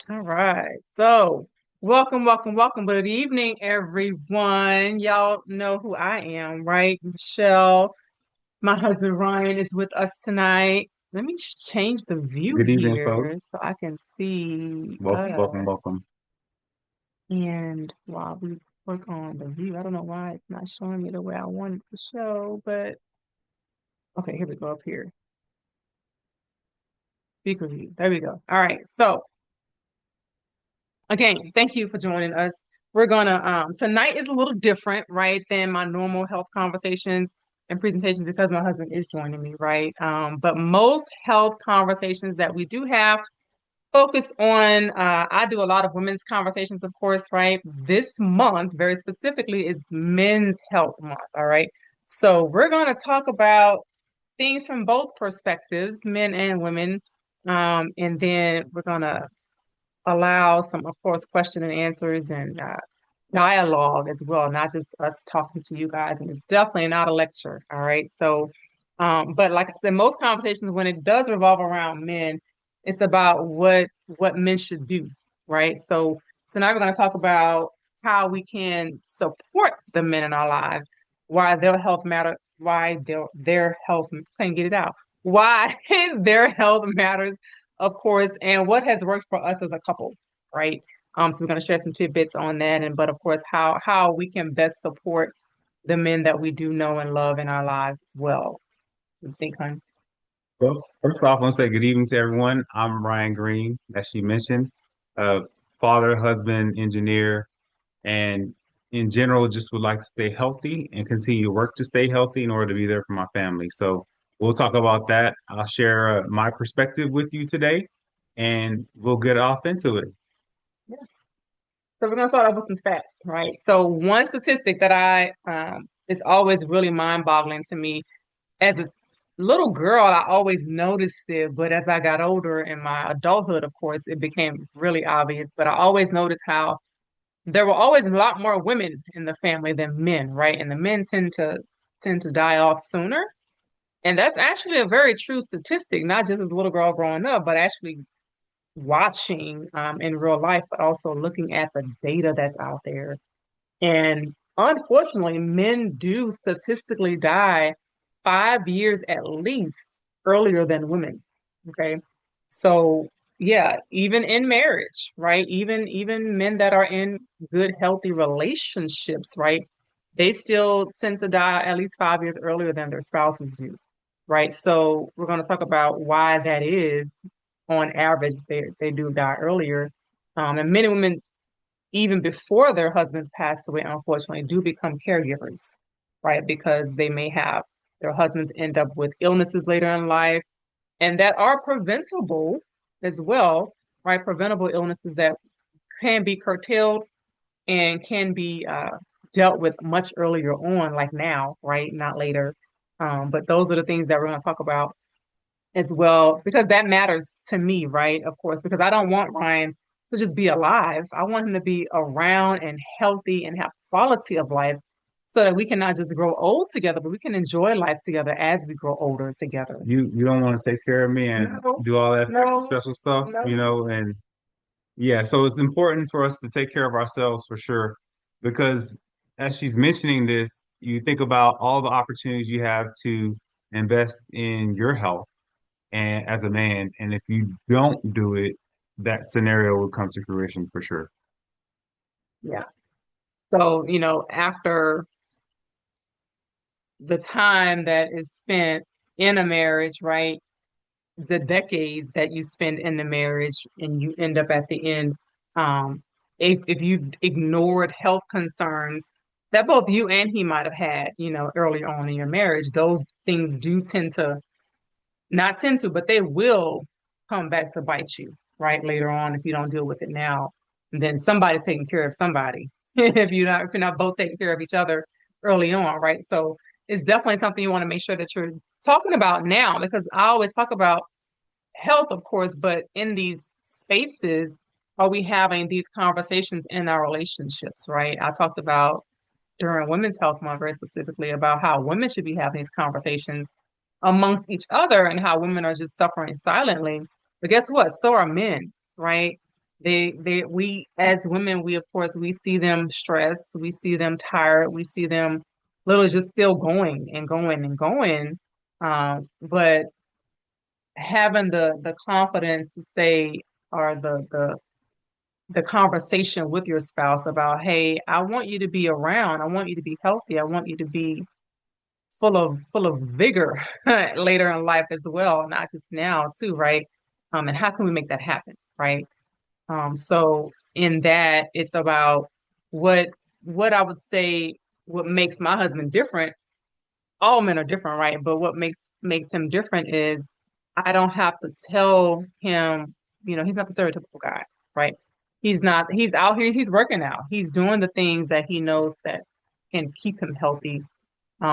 All right. So, welcome, welcome, welcome. Good evening, everyone. Y'all know who I am, right? Michelle. My husband Ryan is with us tonight. Let me change the view Good evening, folks. here so I can see Welcome, welcome, us. welcome. And while we work on the view, I don't know why it's not showing me the way I wanted it to show, but okay, here we go up here. Speaker view. There we go. All right. So, again, thank you for joining us. We're gonna tonight is a little different, right, than my normal health conversations and presentations because my husband is joining me, right? But most health conversations that we do have focus on I do a lot of women's conversations, of course, right? This month, very specifically, is Men's Health Month, all right? So we're gonna talk about things from both perspectives, men and women. And then we're gonna allow some, of course, question and answers and dialogue as well, not just us talking to you guys. And it's definitely not a lecture. All right. So, but like I said, most conversations when it does revolve around men, it's about what men should do. Right. So tonight we're going to talk about how we can support the men in our lives, why their health matter, why their health can't get it out, why their health matters of course, and what has worked for us as a couple, right? So we're going to share some tidbits on that, and but of course, how we can best support the men that we do know and love in our lives as well. What do you think, hon? Well, first off, I want to say good evening to everyone. I'm Ryan Green, as she mentioned, uh, father, husband, engineer, and in general, just would like to stay healthy and continue to work to stay healthy in order to be there for my family. So we'll talk about that. I'll share my perspective with you today, and we'll get off into it. Yeah. So we're going to start off with some facts, right? So one statistic that I is always really mind-boggling to me as a little girl, I always noticed it, but as I got older in my adulthood, of course, it became really obvious. But I always noticed how there were always a lot more women in the family than men, right? And the men tend to die off sooner. And that's actually a very true statistic, not just as a little girl growing up, but actually watching in real life, but also looking at the data that's out there. And unfortunately, men do statistically die 5 years at least earlier than women. Okay. So yeah, even in marriage, right? Even men that are in good, healthy relationships, right? They still tend to die at least 5 years earlier than their spouses do, right? So we're going to talk about why that is. On average, they do die earlier. And men and women even before their husbands pass away, unfortunately, do become caregivers, right? Because they may have their husbands end up with illnesses later in life and that are preventable as well, right? Preventable illnesses that can be curtailed and can be dealt with much earlier on, like now, right? Not later. But those are the things that we're going to talk about as well, because that matters to me, right? Of course, because I don't want Ryan to just be alive. I want him to be around and healthy and have quality of life so that we can not just grow old together, but we can enjoy life together as we grow older together. You don't want to take care of me and No, do all that extra no, special stuff, no. and yeah, so it's important for us to take care of ourselves for sure, because as she's mentioning this, you think about all the opportunities you have to invest in your health and as a man, and if you don't do it, that scenario will come to fruition for sure. Yeah. So, after the time that is spent in a marriage, right? The decades that you spend in the marriage and you end up at the end, um, if you ignored health concerns that both you and he might have had, early on in your marriage, those things do tend to not tend to, but they will come back to bite you, right? Later on, if you don't deal with it now, and then somebody's taking care of somebody. If you're not both taking care of each other early on, right? So it's definitely something you want to make sure that you're talking about now, because I always talk about health, of course, but in these spaces, are we having these conversations in our relationships, right? I talked about during Women's Health Month very specifically about how women should be having these conversations amongst each other and how women are just suffering silently. But guess what? So are men, right? We as women, we of course we see them stressed, we see them tired, we see them little just still going and going and going. But having the confidence to say, or the conversation with your spouse about, hey, I want you to be around, I want you to be healthy, I want you to be full of vigor later in life as well, not just now too, right? And how can we make that happen, right? So in that, it's about what what I would say what makes my husband different. All men are different, right? But what makes him different is I don't have to tell him, he's not the stereotypical guy, right? He's not, he's out here, he's working out. He's doing the things that he knows that can keep him healthy.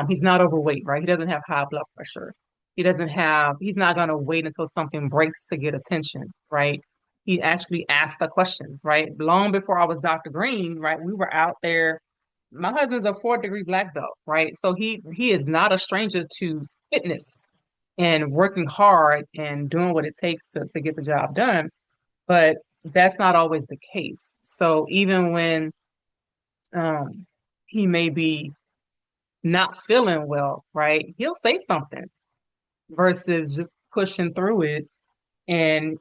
He's not overweight, right? He doesn't have high blood pressure. He's not going to wait until something breaks to get attention, right? He actually asked the questions, right? Long before I was Dr. Green, right? We were out there. My husband's a 4th-degree black belt, right? So he is not a stranger to fitness and working hard and doing what it takes to get the job done. But that's not always the case. So even when um, he may be not feeling well, right? He'll say something versus just pushing through it and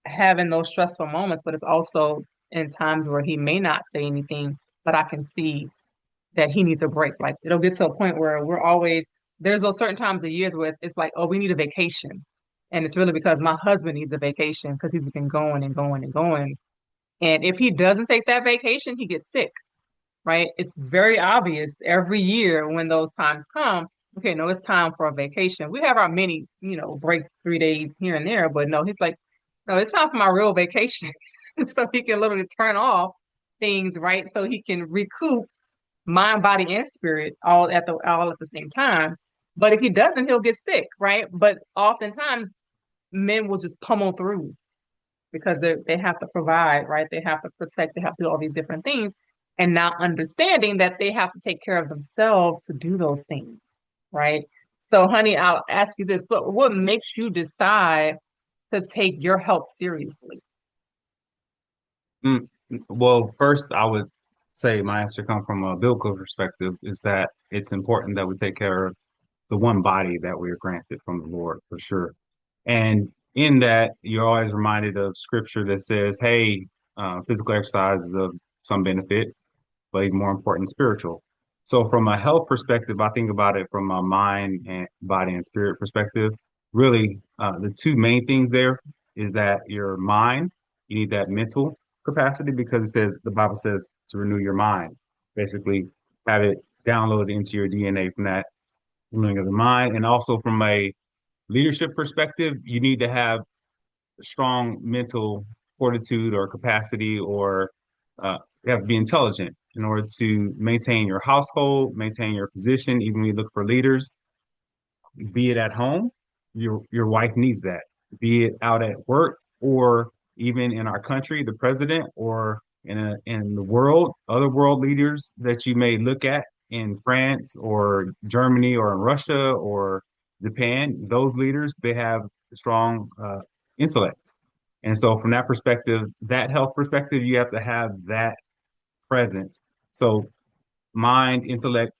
having those stressful moments. But it's also in times where he may not say anything, but I can see that he needs a break. Like it'll get to a point where there's those certain times of years where it's like, oh, we need a vacation. And it's really because my husband needs a vacation because he's been going and going and going. And if he doesn't take that vacation, he gets sick, right? It's very obvious every year when those times come. Okay, no, it's time for a vacation. We have our mini, breaks 3 days here and there, but no, he's like, no, it's time for my real vacation. So he can literally turn off things, right? So he can recoup mind, body, and spirit all at the same time. But if he doesn't, he'll get sick, right? But oftentimes men will just pummel through because they have to provide, right? They have to protect, they have to do all these different things, and not understanding that they have to take care of themselves to do those things, right? So, honey, I'll ask you this: what makes you decide to take your health seriously? Mm, well, first, I would say my answer come from a biblical perspective is that it's important that we take care of the one body that we are granted from the Lord for sure. And in that, you're always reminded of scripture that says, hey, physical exercise is of some benefit, but even more important, spiritual. So from a health perspective, I think about it from a mind and body and spirit perspective. Really, the two main things there is that your mind, you need that mental capacity because the Bible says to renew your mind. Basically, have it downloaded into your DNA from that renewing of the mind. And also from a leadership perspective, you need to have strong mental fortitude or capacity, or you have to be intelligent in order to maintain your household, maintain your position. Even when you look for leaders, be it at home, your wife needs that. Be it out at work, or even in our country, the president, or in the world, other world leaders that you may look at in France or Germany or in Russia or Japan. Those leaders, they have strong intellect, and so from that perspective, that health perspective, you have to have that present. So mind, intellect,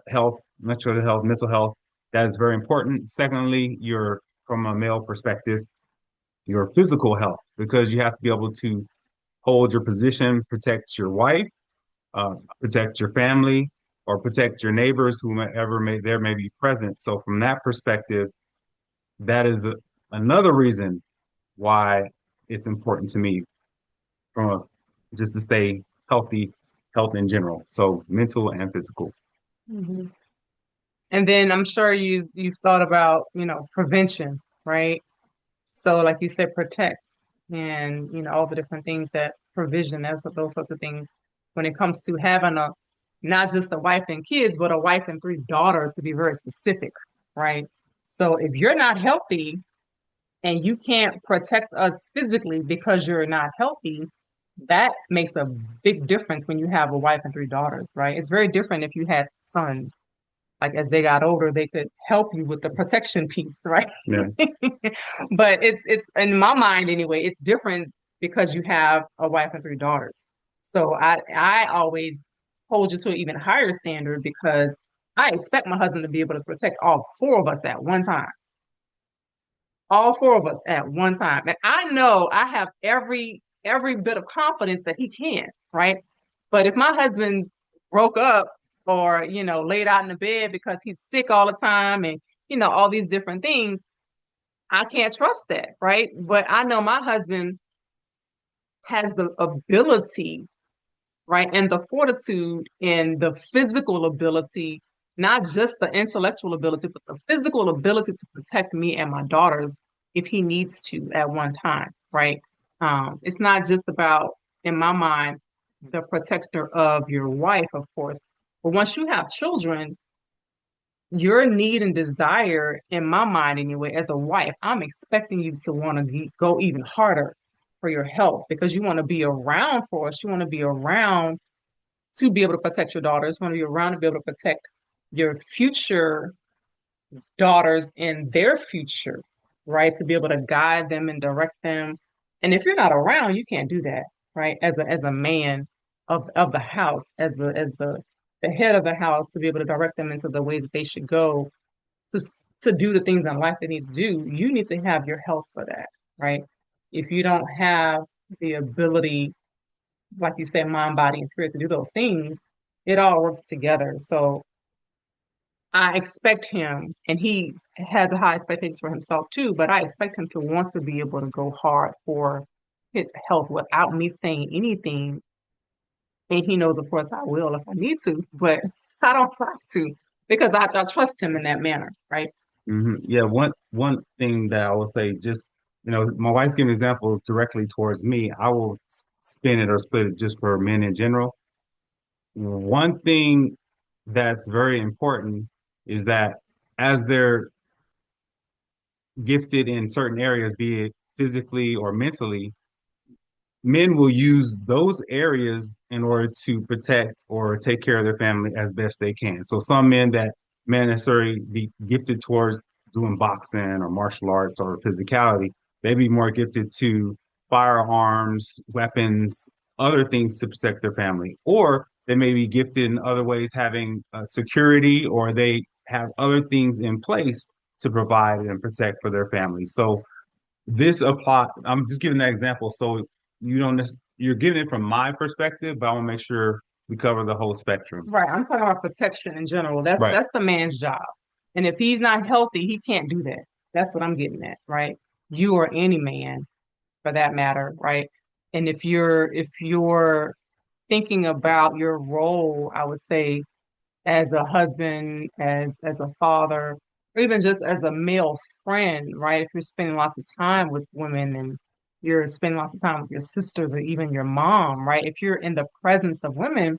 health, mental health, that is very important. Secondly, your from a male perspective, your physical health, because you have to be able to hold your position, protect your wife, protect your family, or protect your neighbors, whomever may be present. So from that perspective, that is another reason why it's important to me from a, just to stay healthy, health in general. So mental and physical. Mhm. And then I'm sure you've thought about, prevention, right? So like you said, protect and all the different things that provision, those sorts of things when it comes to having a not just a wife and kids, but a wife and 3 daughters to be very specific, right? So if you're not healthy and you can't protect us physically because you're not healthy, that makes a big difference when you have a wife and 3 daughters, right? It's very different if you had sons. Like as they got older, they could help you with the protection piece, right? Yeah. But it's in my mind anyway, it's different because you have a wife and three daughters. So I always hold you to an even higher standard because I expect my husband to be able to protect all four of us at one time. All four of us at one time. And I know I have every bit of confidence that he can, right? But if my husband broke up or, laid out in the bed because he's sick all the time and, all these different things, I can't trust that, right? But I know my husband has the ability, right, and the fortitude and the physical ability, not just the intellectual ability, but the physical ability to protect me and my daughters if he needs to at one time, right? It's not just about, in my mind, the protector of your wife, of course, but once you have children, your need and desire, in my mind anyway, as a wife, I'm expecting you to want to go even harder for your health because you want to be around for us. You want to be around to be able to protect your daughters. You want to be around to be able to protect your future daughters and their future, right? To be able to guide them and direct them. And if you're not around, you can't do that, right? As a man of the house, as the head of the house, to be able to direct them into the ways that they should go to to do the things in life they need to do, you need to have your health for that, right? If you don't have the ability, like you said, mind, body, and spirit to do those things, it all works together. So I expect him, and he has a high expectations for himself too, but I expect him to want to be able to go hard for his health without me saying anything. And he knows, of course, I will if I need to, but I don't have to because I trust him in that manner, right? Yeah, one thing that I will say, just my wife's giving examples directly towards me. I will spin it or split it just for men in general. One thing that's very important is that as they're gifted in certain areas, be it physically or mentally, men will use those areas in order to protect or take care of their family as best they can. So some men that may not necessarily be gifted towards doing boxing or martial arts or physicality, they be more gifted to firearms, weapons, other things to protect their family. Or they may be gifted in other ways, having security, or they have other things in place to provide and protect for their family. So this apply. I'm just giving that example so you don't. You're giving it from my perspective, but I want to make sure we cover the whole spectrum. Right. I'm talking about protection in general. That's Right. that's the man's job. And if he's not healthy, he can't do that. That's what I'm getting at, right? You or any man for that matter, right? And if you're thinking about your role, I would say as a husband, as a father, or even just as a male friend, right? If you're spending lots of time with women and you're spending lots of time with your sisters or even your mom, right? If you're in the presence of women,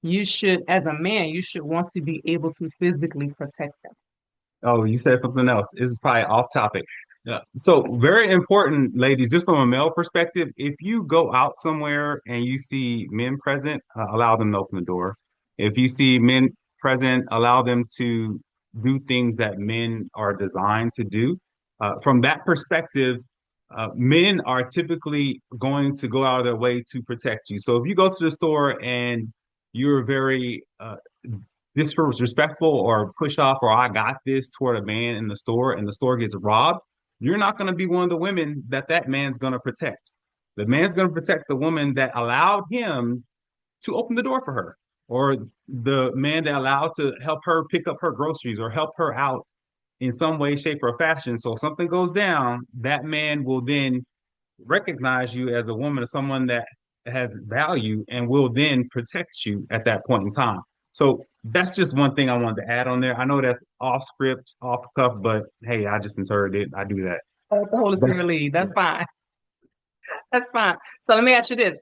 you should, as a man, you should want to be able to physically protect them. Oh, you said something else. This is probably off topic. So very important, ladies, just from a male perspective, if you go out somewhere and you see men present, allow them to open the door. If you see men present, allow them to do things that men are designed to do. From that perspective, men are typically going to go out of their way to protect you. So if you go to the store and you're very disrespectful or push off or I got this toward a man in the store and the store gets robbed, you're not going to be one of the women that man's going to protect. The man's going to protect the woman that allowed him to open the door for her, or the man that allowed to help her pick up her groceries or help her out in some way, shape, or fashion. So if something goes down, that man will then recognize you as a woman, as someone that has value, and will then protect you at that point in time. So that's just one thing I wanted to add on there. I know that's off script, off the cuff, but hey, I just inserted it. I do that. Let the Holy Spirit lead. That's fine. That's fine. So let me ask you this.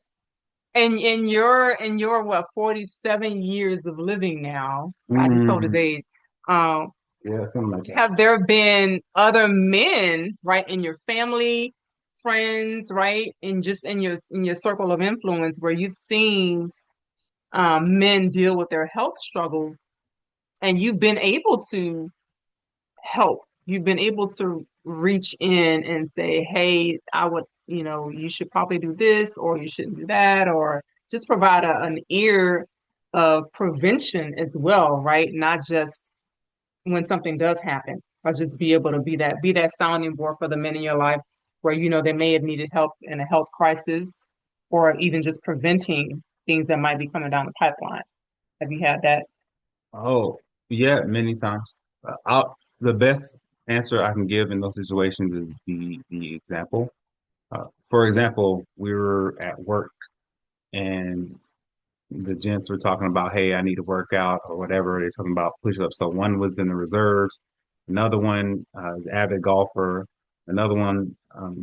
In your what 47 years of living now, I just told his Mhm. age. Um, Yeah, something like that. have there been other men, right, in your family, friends, right, in just in your circle of influence where you've seen men deal with their health struggles and you've been able to help. You've been able to reach in and say, "Hey, I would you should probably do this or you shouldn't do that, or just provide an ear of prevention as well, right? Not just when something does happen, or just be able to be that sounding board for the men in your life where they may have needed help in a health crisis or even just preventing things that might be coming down the pipeline. Have you had that? Oh, yeah, many times. The best answer I can give in those situations is the example. For example, we were at work and the gents were talking about, hey, I need to work out or whatever. They're talking about push-ups. So one was in the reserves, another one is avid golfer, another one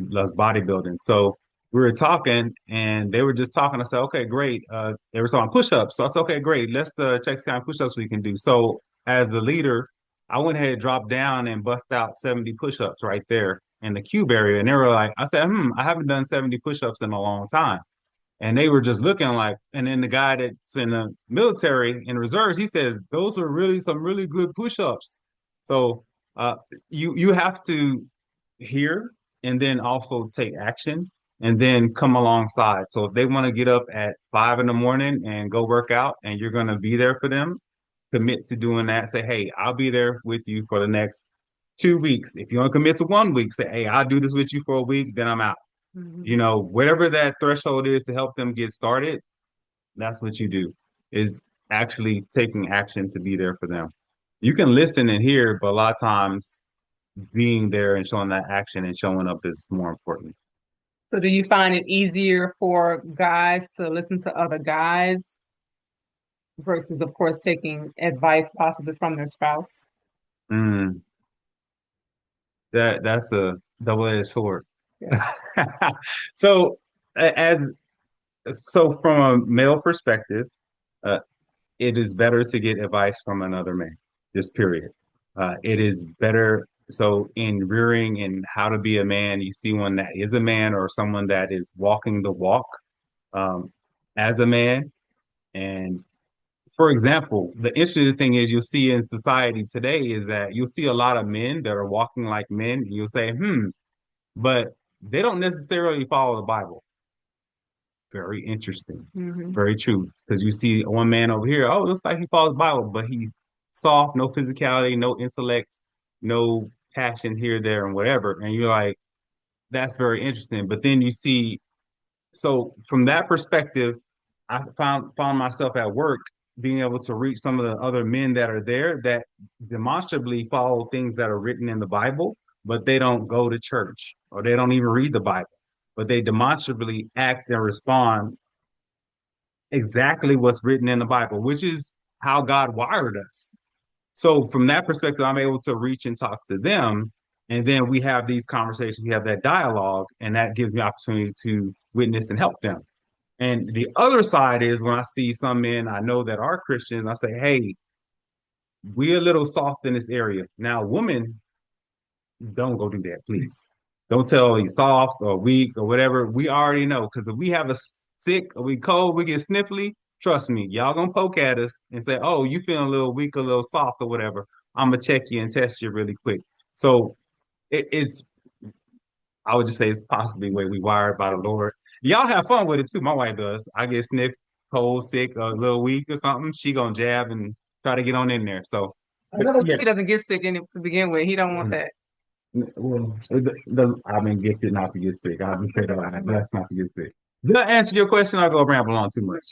loves bodybuilding. So we were talking and they were just talking. I said, okay, great. They were talking push-ups. So I said, okay, great. Let's check some push-ups we can do. So as the leader, I went ahead, dropped down and bust out 70 push-ups right there in the cube area. And they were like, I said, I haven't done 70 push-ups in a long time. And they were just looking like, and then the guy that's in the military in reserves, he says, those are really some really good push-ups. So uh, you have to hear and then also take action and then come alongside. So if they want to get up at 5 in the morning and go work out and you're going to be there for them, commit to doing that. Say, hey, I'll be there with you for the next 2 weeks. If you want to commit to 1 week, say, hey, I'll do this with you for a week, then I'm out. Mhm. Whatever that threshold is to help them get started, that's what you do, is actually taking action to be there for them. You can listen and hear, but a lot of times being there and showing that action and showing up is more important. So do you find it easier for guys to listen to other guys versus, of course, taking advice possibly from their spouse? Mm, that's a double-edged sword. Yeah. So as so from a male perspective, uh, it is better to get advice from another man, just period. It is better. So in rearing and how to be a man, you see one that is a man or someone that is walking the walk um, as a man. And for example, the interesting thing is you'll see in society today is that you'll see a lot of men that are walking like men. And you'll say, but they don't necessarily follow the Bible. Very interesting. Hmm. Very true. Because you see one man over here, oh, it looks like he follows the Bible, but he's soft, no physicality, no intellect, no passion here, there, and whatever. And you're like, that's very interesting. But then you see, so from that perspective, I found myself at work being able to reach some of the other men that are there that demonstrably follow things that are written in the Bible, but they don't go to church or they don't even read the Bible, but they demonstrably act and respond exactly what's written in the Bible, which is how God wired us. So from that perspective, I'm able to reach and talk to them. And then we have these conversations, we have that dialogue, and that gives me opportunity to witness and help them. And the other side is when I see some men I know that are Christians, I say, hey, we're a little soft in this area. Now, women, don't go do that, please. Don't tell he's soft or weak or whatever. We already know because if we have a sick or we cold, we get sniffly. Trust me, y'all gonna poke at us and say, "Oh, you feeling a little weak, a little soft, or whatever." I'm gonna check you and test you really quick. So it's, I would just say, it's possibly the way we wired by the Lord. Y'all have fun with it too. My wife does. I get sniffed, cold, sick, a little weak or something. She gonna jab and try to get on in there. So, but Another yeah. he doesn't get sick in it to begin with. He don't want that. Well, I've been gifted not to get sick. I'll just say that I'm blessed not to get sick. Did I answer your question? I'll go ramble on too much.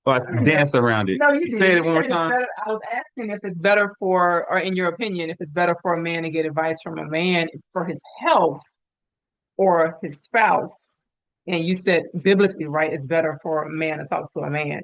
Or I danced around it. No, you Say did. it You one more said it's time. better. I was asking if it's better for, or in your opinion, if it's better for a man to get advice from a man for his health or his spouse. And you said biblically, right? It's better for a man to talk to a man.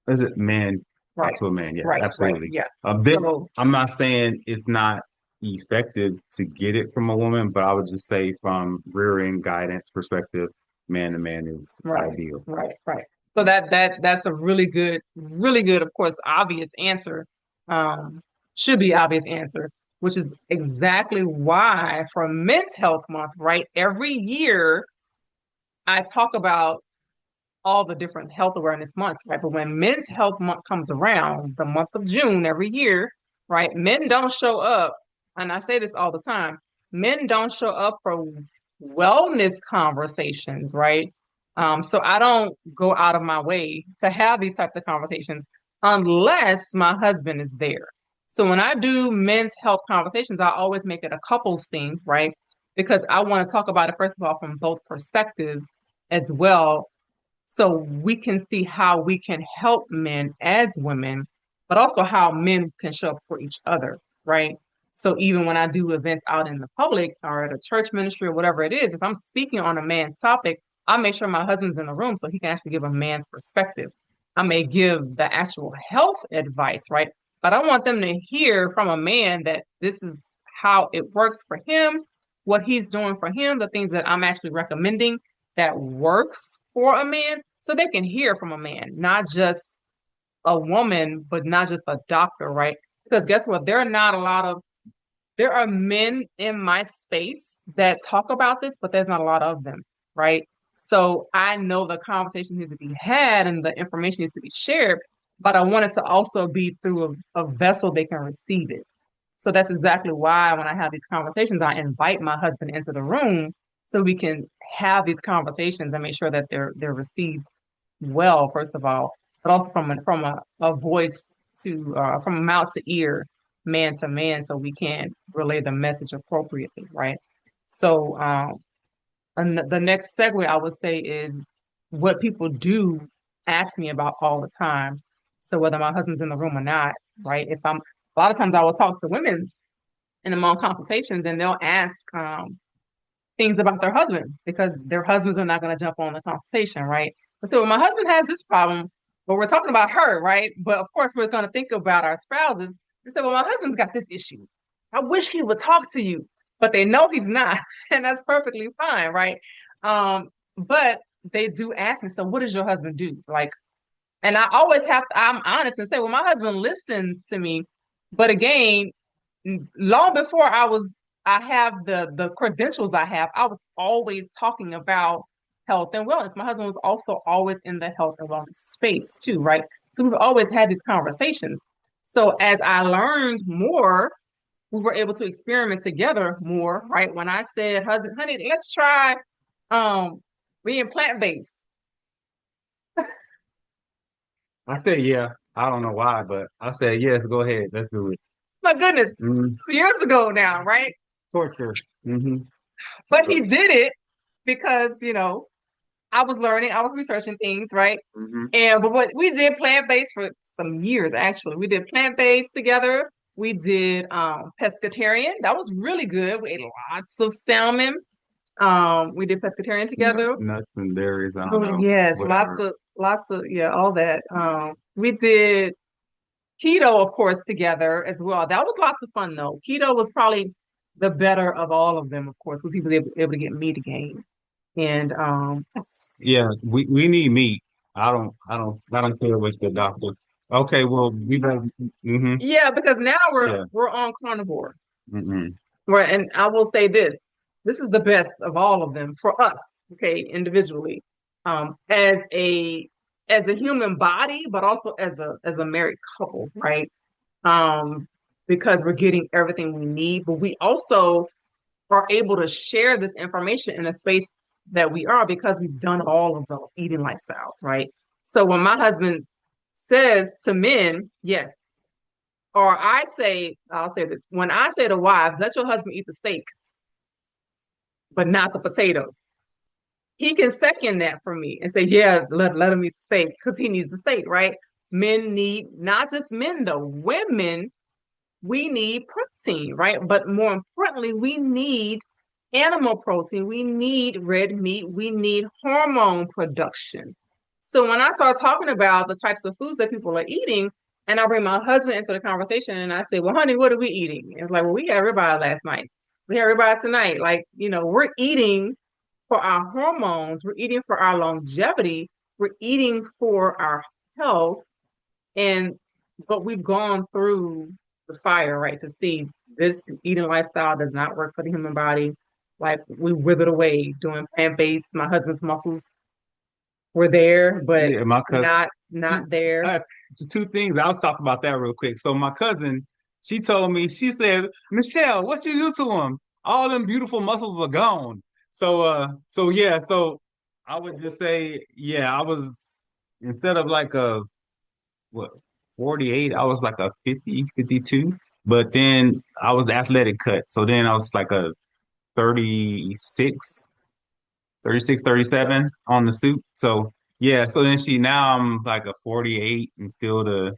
Is it man Right, talk to a man? Yes, right. absolutely. Yeah. A bit. So I'm not saying it's not effective to get it from a woman, but I would just say from rearing guidance perspective, man to man is right, ideal. right. So that's a really good, of course, obvious answer. Um, should be obvious answer, which is exactly why for Men's Health Month, right? Every year I talk about all the different health awareness months, right? But when Men's Health Month comes around, the month of June every year, right? Men don't show up, and I say this all the time. Men don't show up for wellness conversations, right? So I don't go out of my way to have these types of conversations unless my husband is there. So when I do men's health conversations, I always make it a couples thing, right? Because I want to talk about it, first of all, from both perspectives as well, so we can see how we can help men as women, but also how men can show up for each other, right? So even when I do events out in the public or at a church ministry or whatever it is, if I'm speaking on a man's topic, I make sure my husband's in the room so he can actually give a man's perspective. I may give the actual health advice, right? But I want them to hear from a man that this is how it works for him, what he's doing for him, the things that I'm actually recommending that works for a man, so they can hear from a man, not just a woman, but not just a doctor, right? Because guess what? There are men in my space that talk about this, but there's not a lot of them, right? So I know the conversations need to be had and the information needs to be shared, but I want it to also be through a vessel they can receive it. So that's exactly why when I have these conversations, I invite my husband into the room so we can have these conversations and make sure that they're received well, first of all, but also from a voice to from a mouth to ear, man to man, so we can relay the message appropriately, right? So and the next segue I would say is what people do ask me about all the time. So whether my husband's in the room or not, right? If I'm a lot of times I will talk to women in among consultations and they'll ask things about their husband because their husbands are not going to jump on the conversation, right? So my husband has this problem, but we're talking about her, right? But of course, we're going to think about our spouses. And so, well, my husband's got this issue. I wish he would talk to you, but they know he's not, and that's perfectly fine, right? But they do ask me, so what does your husband do? Like, and I always have to, I'm honest and say, well, my husband listens to me, but again, long before I have the credentials I have, I was always talking about health and wellness. My husband was also always in the health and wellness space too, right? So we've always had these conversations. So as I learned more, we were able to experiment together more, right? When I said, husband, honey, let's try um being plant-based. I said, yeah. I don't know why, but I said, yes, go ahead. Let's do it. My goodness, Mm, years ago now, right? torture. Hmm. But he did it because, I was learning, I was researching things, right? Hmm. And but what we did plant-based for some years actually. We did plant-based together. We did pescatarian. That was really good. We ate lots of salmon. We did pescatarian together. Nuts and berries. I don't Oh, know. yes, Whatever. lots of yeah, all that. We did keto, of course, together as well. That was lots of fun though. Keto was probably the better of all of them, of course, because he was able to get meat again. And Yeah, we need meat. I don't care what the doctor. Okay, well, we better. Hmm. yeah, because now we're Yeah. we're on carnivore. Hmm. Right, and I will say this is the best of all of them for us, okay, individually, as a human body, but also as a married couple, right? Um, because we're getting everything we need, but we also are able to share this information in a space that we are because we've done all of the eating lifestyles, right? So when my husband says to men, yes, or I'll say this, when I say to wives, let your husband eat the steak, but not the potato. He can second that for me and say, yeah, let him eat the steak because he needs the steak, right? Men need, not just men though, women, we need protein, right? But more importantly, we need animal protein. We need red meat. We need hormone production. So when I start talking about the types of foods that people are eating, and I bring my husband into the conversation and I say, well, honey, what are we eating? It's like, well, we had ribeye last night. We had ribeye tonight. Like, we're eating for our hormones, we're eating for our longevity, we're eating for our health, and but we've gone through the fire, right, to see this eating lifestyle does not work for the human body. Like we withered away doing plant-based. My husband's muscles were there, but Yeah, my cousin. not Two, there. uh, two things. I was talking about that real quick. So my cousin, she told me, she said, Michelle, what you do to him? All them beautiful muscles are gone. So yeah, so I would just say, yeah, I was instead of like a what 48, I was like a 50, 52. But then I was athletic cut. So then I was like a 36, 36, 37 on the suit. So yeah, so then now I'm like a 48 and still the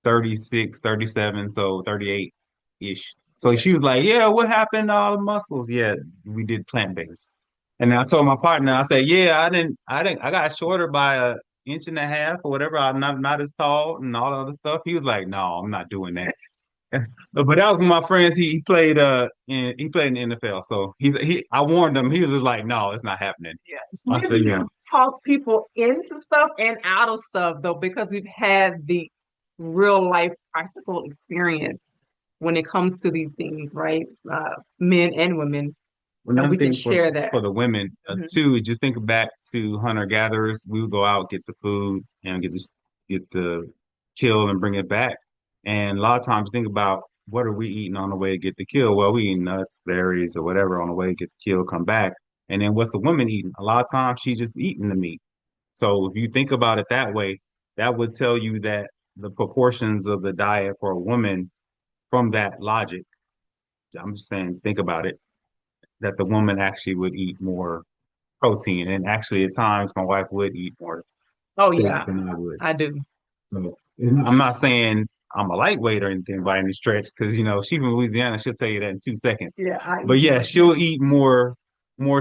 36, 37, so 38-ish. So Yeah. she was like, yeah, what happened to all the muscles? Yeah, we did plant-based. And I told my partner, I said, yeah, I got shorter by a inch and a half or whatever. I'm not as tall and all the other stuff. He was like, no, I'm not doing that. But that was my friends. He played in the NFL. So I warned him. He was just like, no, it's not happening. Yeah. I We said, yeah. do talk people into stuff and out of stuff though, because we've had the real life practical experience when it comes to these things, right? Men and women, and Another we can thing share that. for the women Mhm. too is just think back to hunter gatherers. We would go out, get the food, and get the kill and bring it back. And a lot of times, think about what are we eating on the way to get the kill? Well, we eat nuts, berries, or whatever on the way to get the kill, come back. And then what's the woman eating? A lot of times, she's just eating the meat. So if you think about it that way, that would tell you that the proportions of the diet for a woman from that logic. I'm just saying, think about it that the woman actually would eat more protein. And actually, at times, my wife would eat more Oh steak yeah, than I would. I do. So, I'm not saying I'm a lightweight or anything by any stretch, because she's from Louisiana. She'll tell you that in 2 seconds. Yeah, I But eat yeah, more. she'll eat more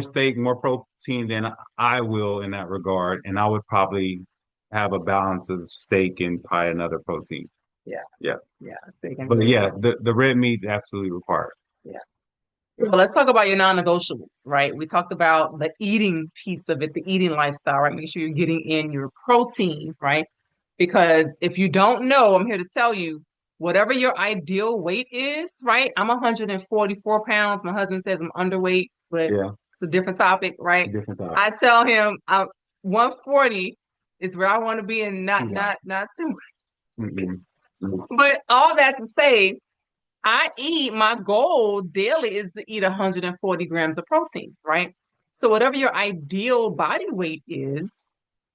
steak, more protein than I will in that regard. And I would probably have a balance of steak and probably another protein. Yeah, Yeah. yeah, steak and But fish. yeah, the red meat absolutely required. Yeah. So let's talk about your non-negotiables, right? We talked about the eating piece of it, the eating lifestyle, right? Make sure you're getting in your protein, right? Because if you don't know, I'm here to tell you, whatever your ideal weight is, right? I'm 144 pounds. My husband says I'm underweight, but Yeah, it's a different topic, right? different thought. I tell him I'm 140 is where I want to be and not Yeah. not not too much. Mm-mm. But all that to say, my goal daily is to eat 140 grams of protein, right? So whatever your ideal body weight is,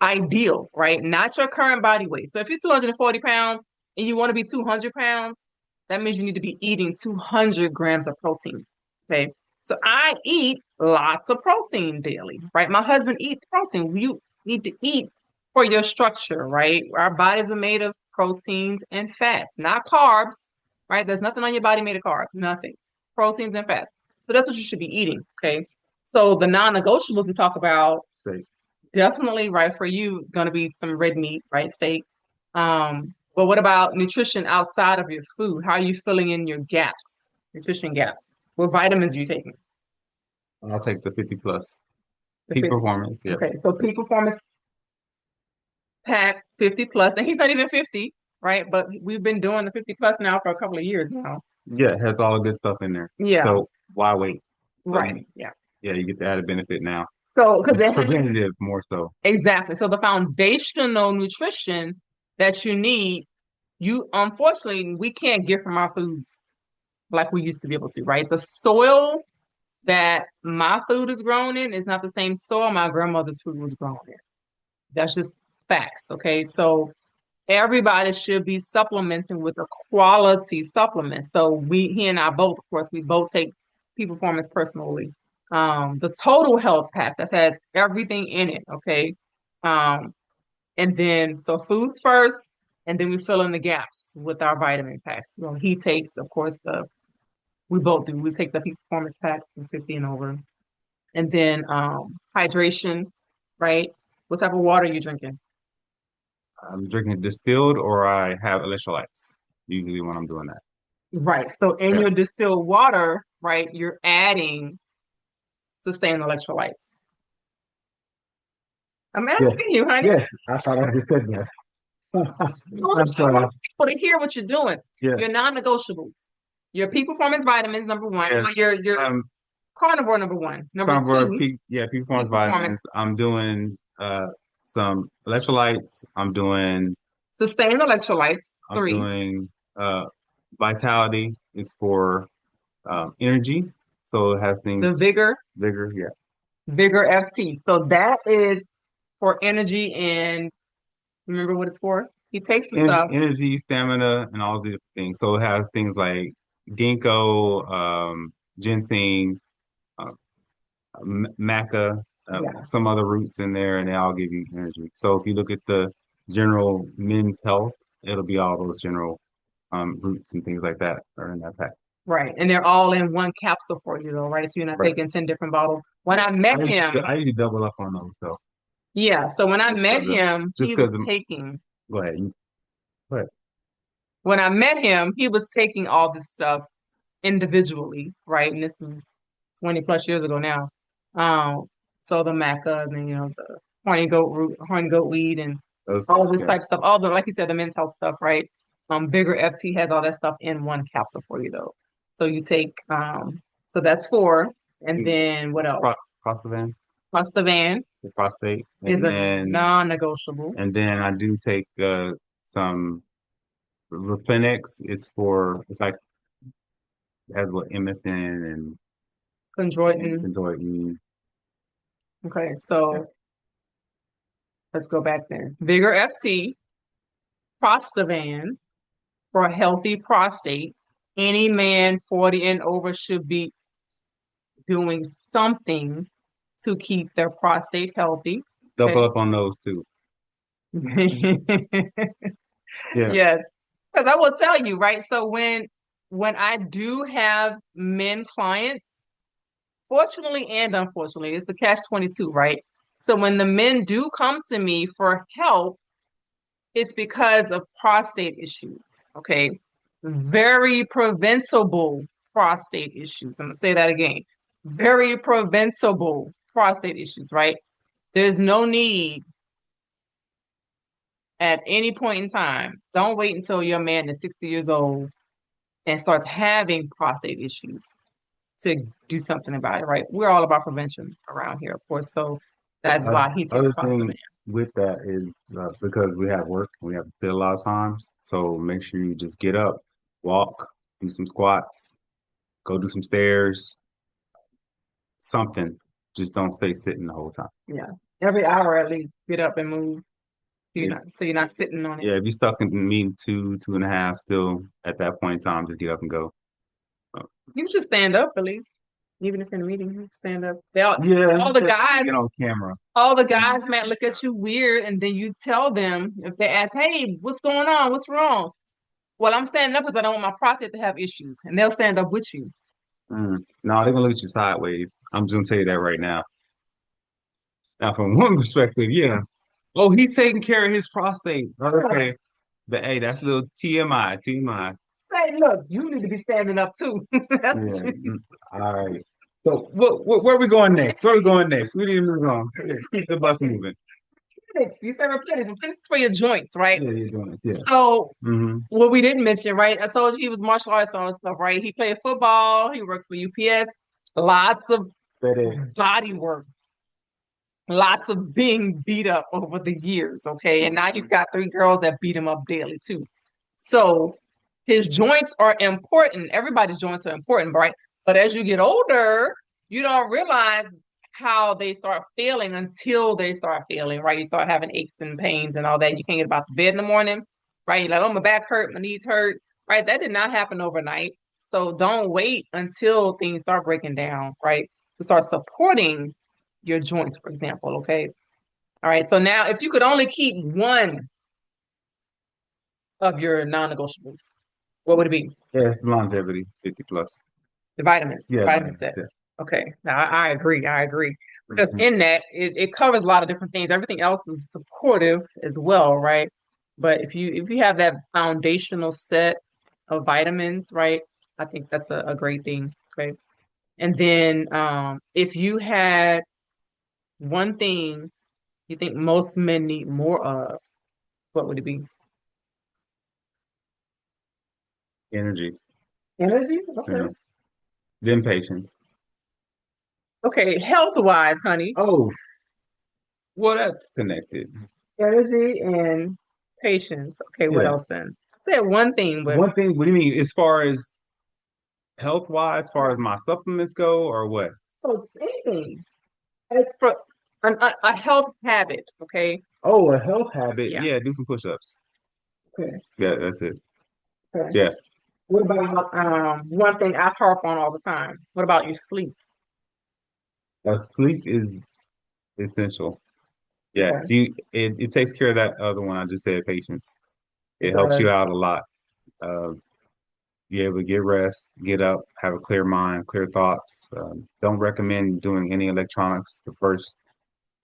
ideal, right? Not your current body weight. So if you're 240 pounds and you want to be 200 pounds, that means you need to be eating 200 grams of protein. Okay. So I eat lots of protein daily, right? My husband eats protein. You need to eat for your structure, right? Our bodies are made of proteins and fats, not carbs, right? There's nothing on your body made of carbs, nothing. Proteins and fats. So that's what you should be eating, okay? So the non-negotiables we talk about, Steak. definitely right for you is going to be some red meat, right? Steak. But what about nutrition outside of your food? How are you filling in your gaps, nutrition gaps? What vitamins are you taking? I'll take the 50 plus. The Peak 50. performance. Yeah. Okay, so peak performance pack 50 plus, and he's not even 50, right? But we've been doing the 50 plus now for a couple of years now. Yeah, it has all the good stuff in there. Yeah, So why wait? So right. Yeah. yeah, you get the added benefit now. So, because It's it has preventative more so. exactly. So the foundational nutrition that you need, you unfortunately we can't get from our foods like we used to be able to, right? The soil that my food is grown in is not the same soil my grandmother's food was grown in. That's just facts, okay? So everybody should be supplementing with a quality supplement. So he and I both, of course, we both take Peak Performance personally. The total health pack that has everything in it, okay? Um, and then so foods first, and then we fill in the gaps with our vitamin packs. He takes, of course, we both do. We take the Peak Performance pack from 50 and over. And then hydration, right? What type of water are you drinking? I'm drinking distilled or I have electrolytes. Usually when I'm doing that. Right. So in Yeah. your distilled water, right, you're adding sustained electrolytes. I'm Yes. asking you, honey. Yes. I thought I just said that. I'm I sorry. want people to hear what you're doing. Yeah. Your non-negotiables. Your peak performance vitamins, number one. Yeah. Your Um, carnivore, number one. Number Convert two, peak, yeah, peak performance peak performance. vitamins. I'm doing some electrolytes. Sustained electrolytes, I'm three. doing uh vitality is for energy. So it has The things vigor, vigor, yeah. Vigor FT. So that is for energy and remember what it's for? He takes the stuff. Energy, stamina, and all the different things. So it has things like ginkgo, ginseng, uh, maca, Yeah, some other roots in there, and they all give you energy. So if you look at the general men's health, it'll be all those general roots and things like that are in that pack. right. And they're all in one capsule for you though, right? So you're not Right. taking 10 different bottles. When I met him, I usually double up on those though, yeah, so when I just met because him, just he was because. taking Go ahead. Go ahead. when I met him, he was taking all this stuff individually, right? And this is 20 plus years ago now. Um, so the maca and then, the horny goat weed and Those, all this yeah. type of stuff, all the, like you said, the men's health stuff, right? Bigger FT has all that stuff in one capsule for you though. So you take, so that's four. And then what else? Prostavan, Van the prostate, is a non-negotiable. and then I do take some Replenex. It's like it has what MSN and Chondroitin. chondroitin. Okay, so let's go back then. Vigor FT, Prostavan for a healthy prostate. Any man 40 and over should be doing something to keep their prostate healthy. Double Okay. up on those too. Yeah. Yes. Because I will tell you, right? So when I do have men clients, fortunately and unfortunately, it's a catch 22, right? So when the men do come to me for help, it's because of prostate issues. Okay. Very preventable prostate issues. I'm going to say that again. Very preventable prostate issues, right? There's no need at any point in time. Don't wait until your man is 60 years old and starts having prostate issues to do something about it, right? We're all about prevention around here, of course. So that's why he takes Other Prostavan. thing with that is because we have work, we have to sit a lot of times. So make sure you just get up, walk, do some squats, go do some stairs, something. Just don't stay sitting the whole time. Yeah. Every hour at least, get up and move. If, So you're not sitting on it. yeah, if you're stuck in meeting two and a half, still at that point in time, just get up and go. Uh, You can just stand up at least. Even if you're in a meeting, you can stand up. yeah, All the just guys, get on camera. all the guys might look at you weird, and then you tell them if they ask, "Hey, what's going on? What's wrong?" Well, I'm standing up because I don't want my prostate to have issues, and they'll stand up with you. No, they're gonna look at you sideways. I'm just gonna tell you that right now. Now, from one perspective, yeah. Oh, he's taking care of his prostate. Okay. But hey, that's a little TMI, TMI. Say, look, you need to be standing up too. That's Yeah. All right. So where are we going next? Where are we going next? We need to move on. Yeah, keep the bus moving. you said replenish. Replenish is for your joints, right? Yeah, you're doing this. Yeah. So Mm-hmm. what we didn't mention, right? I told you he was martial arts and all this stuff, right? He played football. He worked for UPS. Lots of FedEx. body work. Lots of being beat up over the years. Okay, and now he's got three girls that beat him up daily too. So his joints are important. Everybody's joints are important, right? But as you get older, you don't realize how they start failing until they start failing, right? You start having aches and pains and all that. You can't get about the bed in the morning, right? You're like, oh, my back hurt, my knees hurt, right? That did not happen overnight. So don't wait until things start breaking down, right? To start supporting your joints, for example, okay? All right. So now if you could only keep one of your non-negotiables, what would it be? Yeah, it's longevity, 50 plus. The vitamins, Yeah, vitamin man. set. Yeah. Okay, now I agree. I agree because Mhm. in that it covers a lot of different things. Everything else is supportive as well, right? But if you have that foundational set of vitamins, right, I think that's a great thing. Okay, and then if you had one thing you think most men need more of, what would it be? Energy. Energy. Okay. Yeah. Then patience. Okay. Health wise, honey, Oh, well, that's connected. energy and patience. Okay. What Yeah. else then? I said one thing, but One thing, what do you mean, as far as health wise, as far as my supplements go, or what? oh, anything. It's for a health habit, okay? Oh, a health habit. Yeah. Yeah, do some push-ups. Okay. Yeah, that's it. Okay. Yeah. What about one thing I harp on all the time? What about your sleep? Sleep is essential. Yeah. Okay. It takes care of that other one I just said, patience. It It helps you does. out a lot. Uh, be able to get rest, get up, have a clear mind, clear thoughts. Don't recommend doing any electronics the first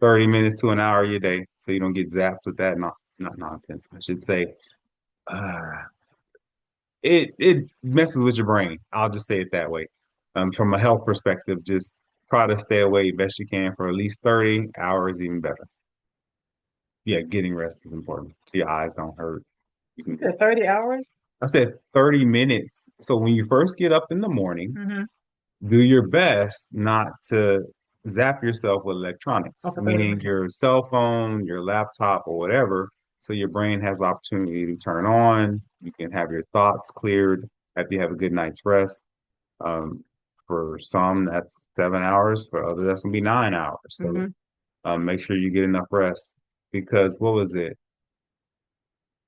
30 minutes to an hour of your day so you don't get zapped with that. Not nonsense, I should say. Uh, it messes with your brain. I'll just say it that way. From a health perspective, just try to stay away best you can for at least 30 hours, even better. Yeah, getting rest is important so your eyes don't hurt. You You can get, said 30 hours? I said 30 minutes. So when you first get up in the morning, Mm-hmm. do your best not to zap yourself with electronics, Okay, 30 meaning your minutes. cell phone, your laptop, or whatever, so your brain has the opportunity to turn on. You can have your thoughts cleared after you have a good night's rest. Um, for some, that's 7 hours. For others, that's gonna be 9 hours. So Mm-hmm. make sure you get enough rest because what was it?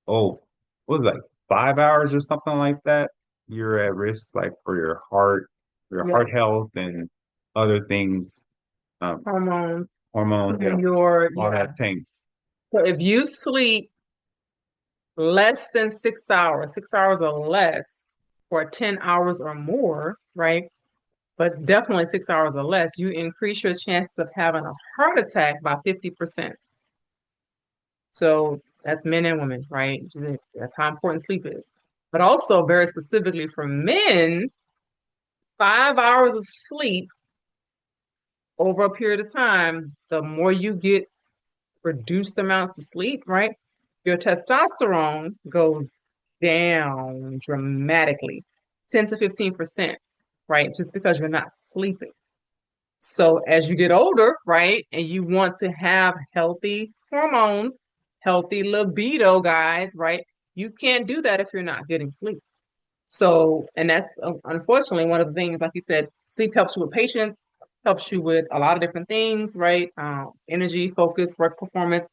Oh, what was it, like 5 hours or something like that? You're at risk like for your Yeah. heart health and other things, um, Hormones. hormones, yeah, And your, all yeah. that tanks. So if you sleep less than 6 hours, 6 hours or less, or 10 hours or more, right? But definitely 6 hours or less, you increase your chances of having a heart attack by 50%. So that's men and women, right? That's how important sleep is. But also, very specifically for men, 5 hours of sleep over a period of time, the more you get reduced amounts of sleep, right? Your testosterone goes down dramatically, 10 to 15%, right? Just because you're not sleeping. So as you get older, right, and you want to have healthy hormones, healthy libido, guys, right? You can't do that if you're not getting sleep. So, and that's unfortunately one of the things, like you said, sleep helps you with patience, helps you with a lot of different things, right? Energy, focus, work performance,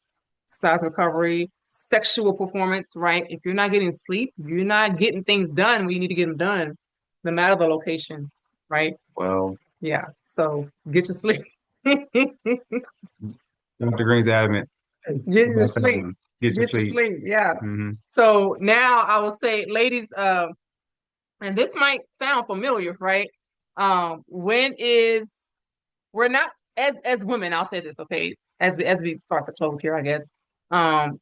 size recovery, sexual performance, right? If you're not getting sleep, you're not getting things done when you need to get them done, no matter the location, right? Well, Yeah. So get your sleep. Dr. Green's adamant Get your about that sleep. one. Get your Get your sleep. sleep. Yeah. Hmm. So now I will say, ladies, and this might sound familiar, right? When is we're not as women, I'll say this, okay, as we start to close here, I guess. Um,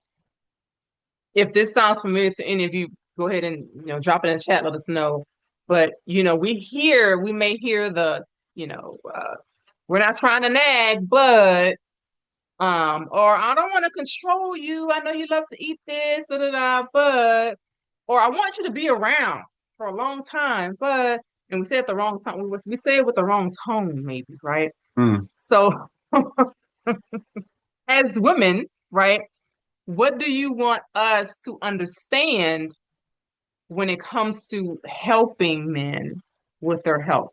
if this sounds familiar to any of you, go ahead and drop it in the chat, let us know. But we may hear the, we're not trying to nag, but or I don't want to control you. I know you love to eat this, da da da, but or I want you to be around for a long time, but and we say it the wrong time. We say it with the wrong tone, maybe, right? Mm. So as women, right, what do you want us to understand when it comes to helping men with their health?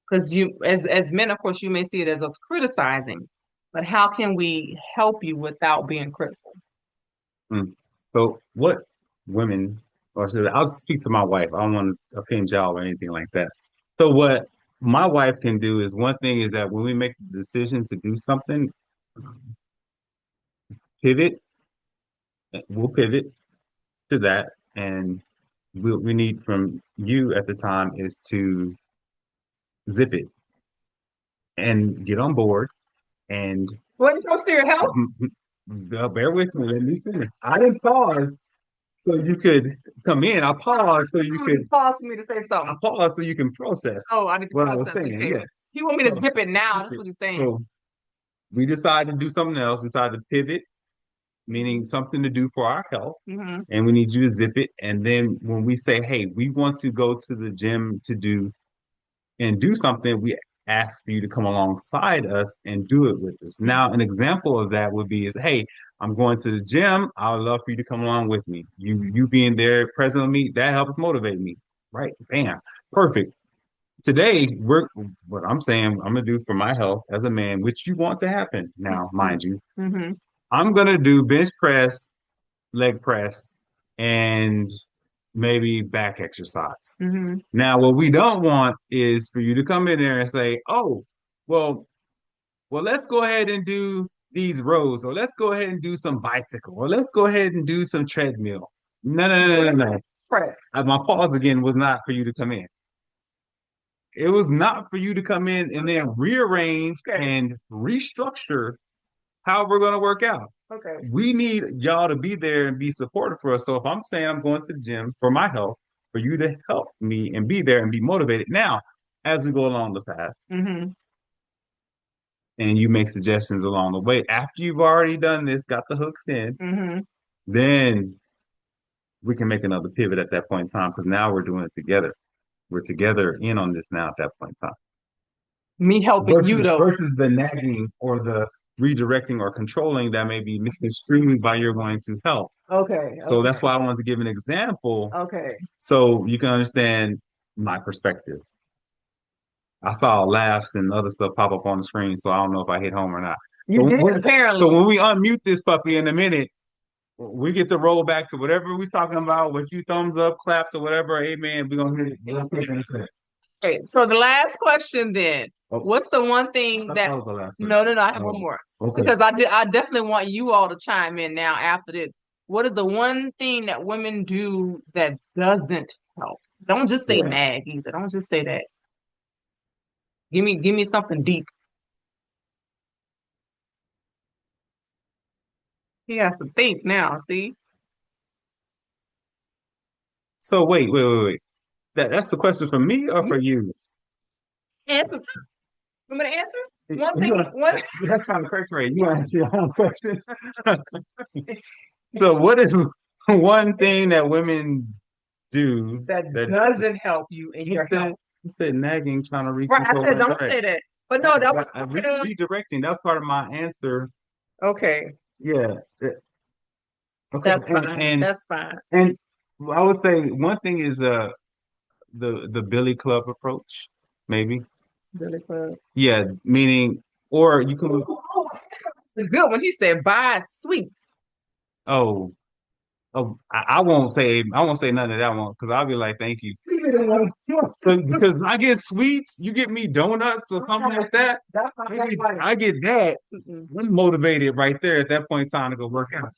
Because as men, of course, you may see it as us criticizing, but how can we help you without being critical? Mm. So what women, or should I'll speak to my wife. I don't want to offend y'all or anything like that. So what my wife can do is one thing is that when we make the decision to do something, pivot, we'll pivot to that. And what we need from you at the time is to zip it and get on board and When it comes to your health, bear with me. Let me finish. I didn't pause so you could come in. I paused so you you could. paused me to say I something. paused so you can process Oh, I need to what I was process. saying. Okay. Yes. You want me to So, zip it now? That's what he's saying. so we decided to do something else. We decided to pivot, meaning something to do for our health, Mm-hmm. and we need you to zip it. And then when we say, "Hey, we want to go to the gym to do something," we ask for you to come alongside us and do it with us. Now, an example of that would be is, hey, I'm going to the gym. I would love for you to come along with me. You being there present with me, that helps motivate me. Right? Bam. Perfect. today we're what I'm saying I'm gonna do for my health as a man, which you want to happen now, mind you. Mm-hmm. I'm gonna do bench press, leg press, and maybe back exercise. Mm-hmm. Now, what we don't want is for you to come in there and say, "Oh, well, let's go ahead and do these rows, or let's go ahead and do some bicycle, or let's go ahead and do some treadmill." No, no, no, no, no, no. Right. My pause again was not for you to come in. It was not for you to come in and then rearrange Okay. and restructure how we're going to work out. Okay. We need y'all to be there and be supportive for us. So if I'm saying I'm going to the gym for my health, for you to help me and be there and be motivated now as we go along the path, Mm-hmm. and you make suggestions along the way after you've already done this, got the hooks in, Mm-hmm. then we can make another pivot at that point in time because now we're doing it together. We're together in on this now at that point in time. Me helping you though. Versus the nagging or the redirecting or controlling that may be misconstrued by your going to help. Okay. So that's Okay. why I wanted to give an example Okay. so you can understand my perspective. I saw laughs and other stuff pop up on the screen, so I don't know if I hit home or not. You did So apparently. when we unmute this puppy in a minute, we get to roll back to whatever we're talking about, what you thumbs up, claps, or whatever. Amen. We're gonna hit it real quick in a second. Okay. So the last question then. Oh, What's the one I thing thought that that was the last no, question. no, no, I have one Oh, more. okay. Because I definitely want you all to chime in now after this. What is the one thing that women do that doesn't help? Don't just say Yeah. nag either. Don't just say that. Give me something deep. He has to think now, see? So wait. That's the question for me or for You you? answer too. You want me to answer? You One thing, gonna, one that's kind of crazy. You want to answer your own question. So what is one thing that women do that that doesn't help you in he your said health. he said nagging, trying to Right. I recontrol said, and don't direct. say that. But no, that was Redirecting, that's part of my answer. okay. Yeah. Okay. That's fine. That's fine. And I would say one thing is the Billy Club approach, maybe. Really good. Yeah, meaning or you can Oh, the good one. He said, buy sweets. oh oh I won't say none of that one because I'll be like thank you. Because I get sweets, you get me donuts or something like that. I get that. Mm-mm, I'm motivated right there at that point in time to go work out.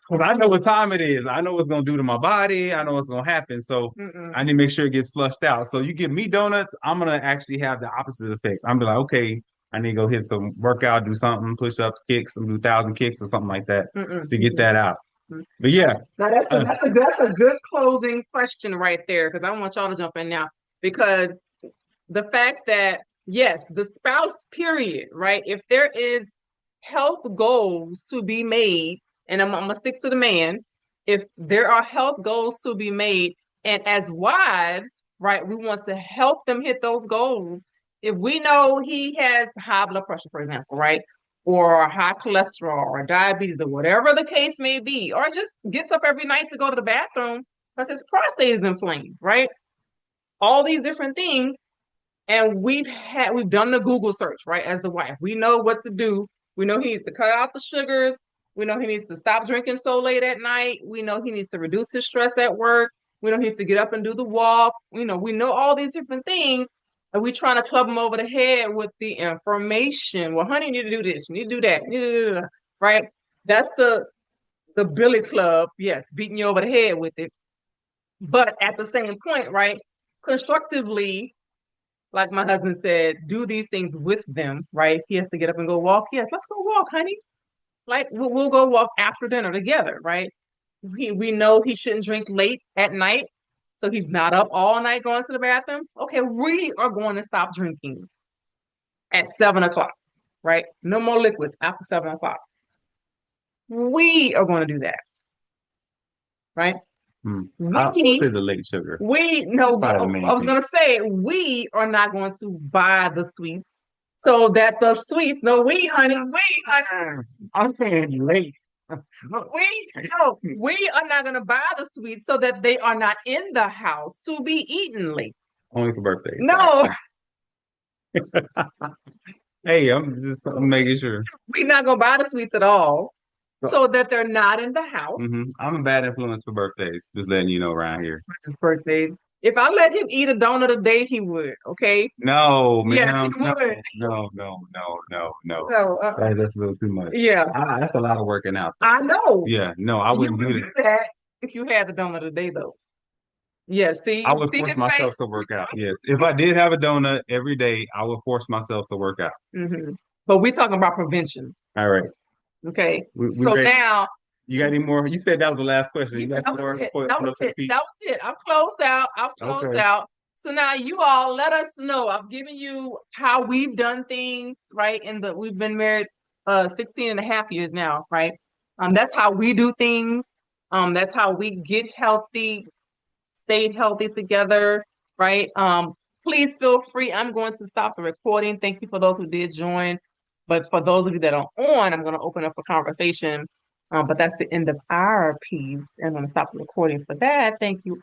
Because I know what time it is. I know what's gonna do to my body. I know what's gonna happen. So mm-mm, I need to make sure it gets flushed out. So you give me donuts, I'm gonna actually have the opposite effect. I'm be like, okay, I need to go hit some workout, do something, push ups, kicks, do 1,000 kicks or something like that mm-mm, to get mm-mm. that out. Mm. But yeah, Now uh, that's a good closing question right there because I want y'all to jump in now because the fact that yes, the spouse period, right? If there is health goals to be made, and I'm gonna stick to the man, if there are health goals to be made, and as wives, right, we want to help them hit those goals. If we know he has high blood pressure, for example, right? Or high cholesterol or diabetes or whatever the case may be, or just gets up every night to go to the bathroom because his prostate is inflamed, right? All these different things and we've done the Google search, right? As the wife, we know what to do. We know he needs to cut out the sugars. We know he needs to stop drinking so late at night. We know he needs to reduce his stress at work. We know he needs to get up and do the walk. We know all these different things, and we trying to club him over the head with the information. Well, honey, you need to do this. You need to do that. You need to do that. Right? That's the Billy Club. Yes, beating you over the head with it. But at the same point, right? Constructively like my husband said, do these things with them, right? He has to get up and go walk. Yes, let's go walk, honey. Like we'll go walk after dinner together, right? We know he shouldn't drink late at night, so he's not up all night going to the bathroom. Okay, we are going to stop drinking at 7 o'clock, right? No more liquids after 7 o'clock. We are going to do that, right? I would say We the late sugar. We That's no, probably the I main was thing. gonna say we are not going to buy the sweets so that the sweets. No, honey. I'm saying late. We are not gonna buy the sweets so that they are not in the house to be eaten late. Only for birthdays. All No, right. Hey, I'm just making sure. we're not gonna buy the sweets at all, So, so that they're not in the house. I'm a bad influence for birthdays. Just letting you know around here. His birthdays. If I let him eat a donut a day, he would. Okay. No, Yes, he ma'am. No, would. no. So, That's a little too much. yeah, That's a lot of working out. I know. Yeah, no, I You wouldn't would do do that. that if you had the donut a day, though. Yeah, I see, would see force his face. myself to work out. Yes. If I did have a donut every day, I would force myself to work out. Hmm. But we're talking about prevention. All right. Okay. We So ready? now, You got any more? You said that was the last question. You got that some was more it. for That was no it. repeat? That was it. I'm closed out. I'm closed Okay. out. So now you all let us know. I've given you how we've done things, right? We've been married 16 and a half years now, right? That's how we do things. That's how we get healthy, stayed healthy together, right? Please feel free. I'm going to stop the recording. Thank you for those who did join. But for those of you that are on, I'm going to open up a conversation. But that's the end of our piece. I'm going to stop the recording for that. Thank you